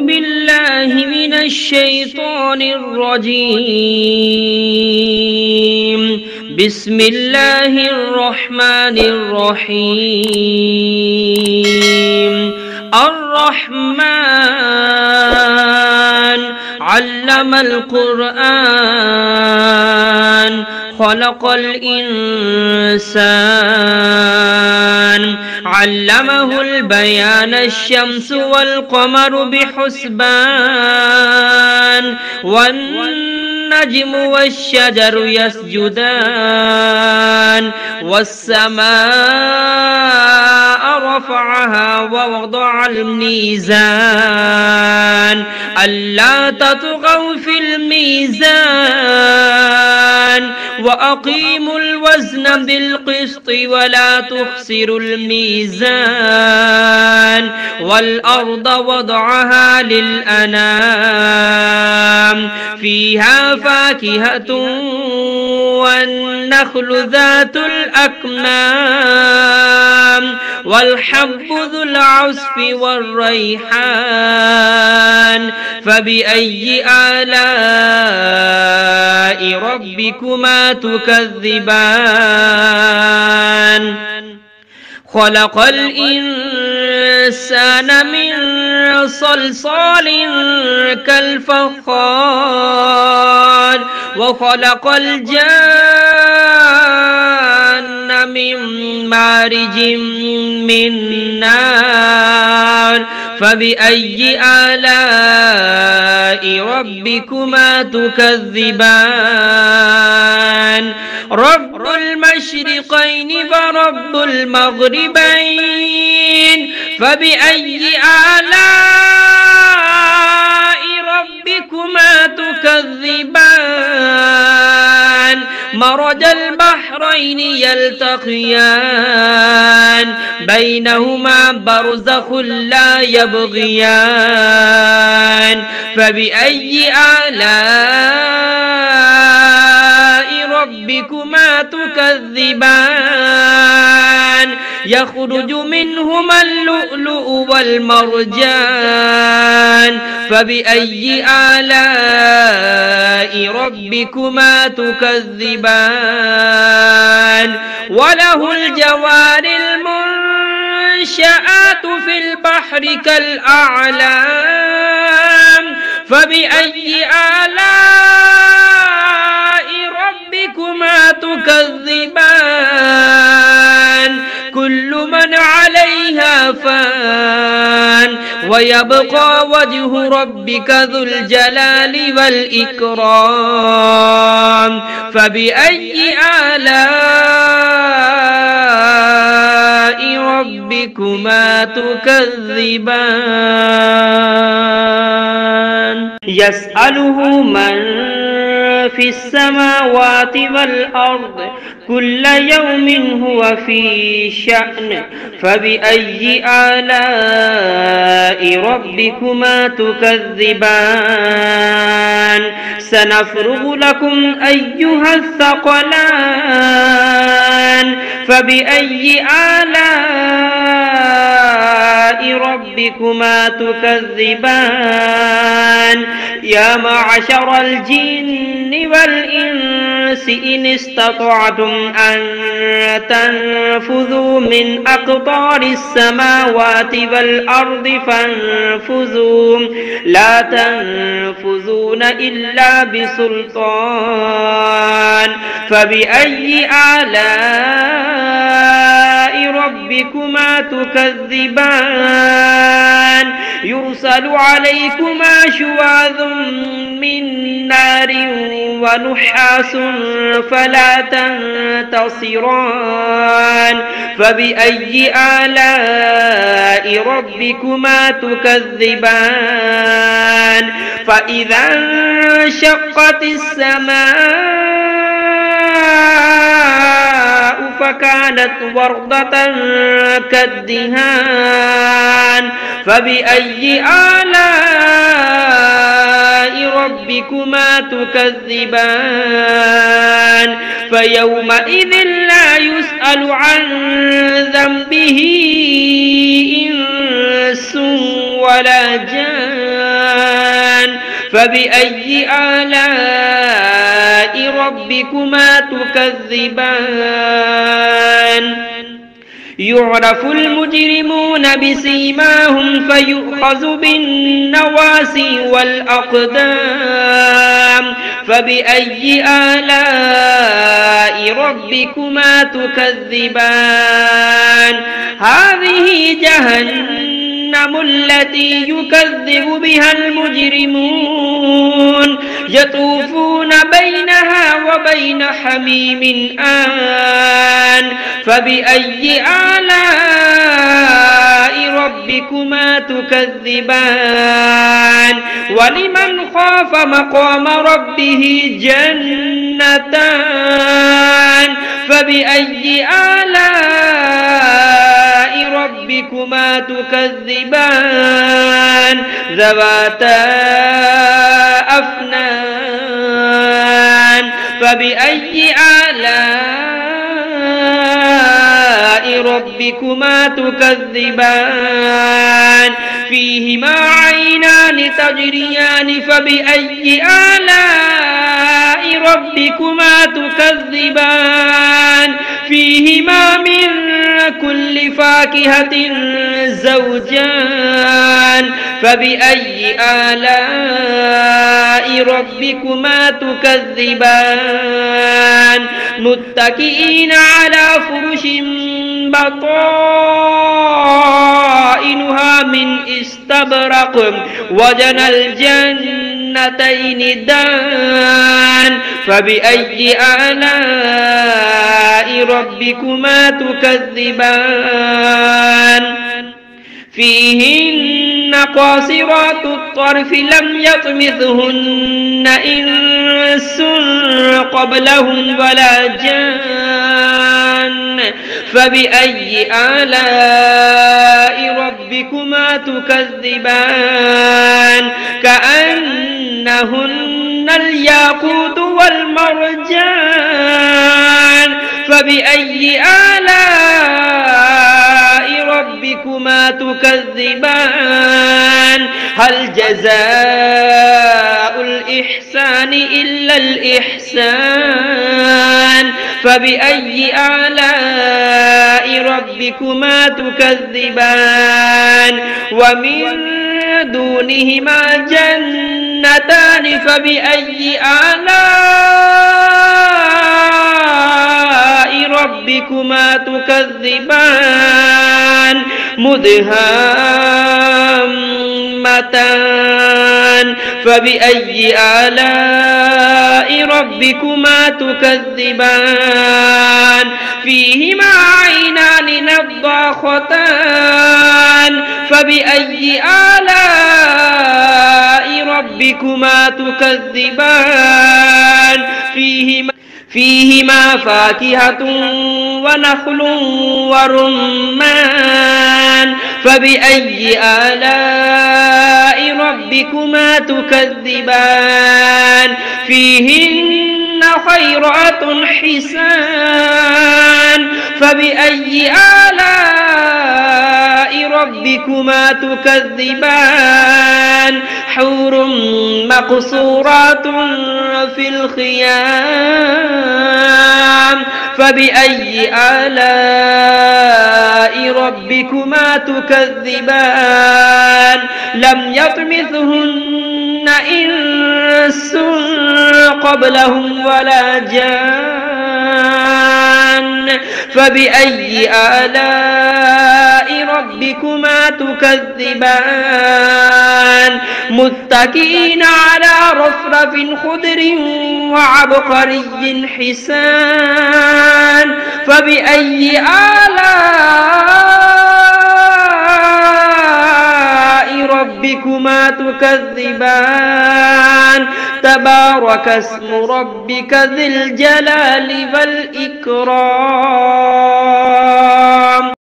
بالله من الشيطان الرجيم. بسم الله الرحمن الرحيم. الرحمن علم القرآن خلق الإنسان علمه البيان. الشمس والقمر بحسبان والنجم والشجر يسجدان والسماء رفعها ووضع الميزان ألا تطغوا في الميزان وأقيموا الوزن بالقسط ولا تخسروا الميزان والأرض وضعها للأنام فيها فاكهة والنخل ذات الأكمام والحب ذو العصف والريحان فبأي آلاء ربكما تكذبان. خلق الإنسان من صلصال كالفخار وخلق الجان من مارج من نار فبأي آلاء ربكما تكذبان. رب المشرقين ورب المغربين فبأي آلاء ربكما تكذبان. مرج البحرين يلتقيان بينهما برزخ لا يبغيان فبأي آلاء ربكما تكذبان. يخرج منهما اللؤلؤ والمرجان فبأي آلاء ربكما تكذبان. وله الجوار المنشآت في البحر كالأعلام فبأي آلاء ربكما تكذبان. كل من عليها فان ويبقى وجه ربك ذو الجلال والإكرام فبأي آلاء ربكما تكذبان. يسأله من في السماوات والأرض كل يوم هو في شأن فبأي آلاء ربكما تكذبان. سنفرغ لكم أيها الثقلان فبأي آلاء ربكما تكذبان. يا معشر الجن والإنس إن استطعتم أن تنفذوا من أقطار السماوات والأرض فانفذوا لا تنفذون إلا بسلطان فبأي آلاء ربكما تكذبان. يرسل عليكما شواظ من نار ونحاس فلا تنتصران فبأي آلاء ربكما تكذبان. فإذا انشقت السماء فكانت وردة كالدهان فبأي آلاء ربكما تكذبان. فيومئذ لا يسأل عن ذنبه إنس ولا جان فبأي آلاء ربكما تكذبان يعرف المجرمون بسيماهم فيؤخذ بالنواسي والأقدام فبأي آلاء ربكما تكذبان هذه جهنم التي يكذب بها المجرمون يطوفون بينها وبين حميم آن فبأي آلاء ربكما تكذبان ولمن خاف مقام ربه جنتان فبأي آلاء ربكما تكذبان ذواتا أفنان فبأي آلاء ربكما تكذبان فيهما عينان تجريان فبأي آلاء ربكما تكذبان فيهما من كل فاكهة زوجان فبأي آلاء ربكما تكذبان متكئين على فرش بطائنها من استبرق وجنى الجنتين دان فبأي آلاء ربكما تكذبان فيهن قاصرات الطرف لم يطمثهن إنس قبلهم ولا جان فبأي آلاء ربكما تكذبان كأنهن الياقوت والمرجان فبأي آلاء ربكما تكذبان هل جزاء الإحسان إلا الإحسان فبأي آلاء ربكما تكذبان ومن دونهما جنتان فبأي آلاء ربكما تكذبان مدهامتان فبأي آلاء ربكما تكذبان فيهما عينان نضاختان فبأي آلاء ربكما تكذبان فيهما فاكهة ونخل ورمان فبأي آلاء ربكما تكذبان فيهن خيرات حسان فبأي آلاء ربكما تكذبان حور مقصورات في الخيام فبأي آلاء ربكما تكذبان لم يطمثهن إنس قبلهم ولا جان فبأي آلاء ربكما تكذبان متكئين على رفرف خضر وعبقري حسان فبأي آلاء ربكما تكذبان تبارك اسم ربك ذي الجلال والإكرام.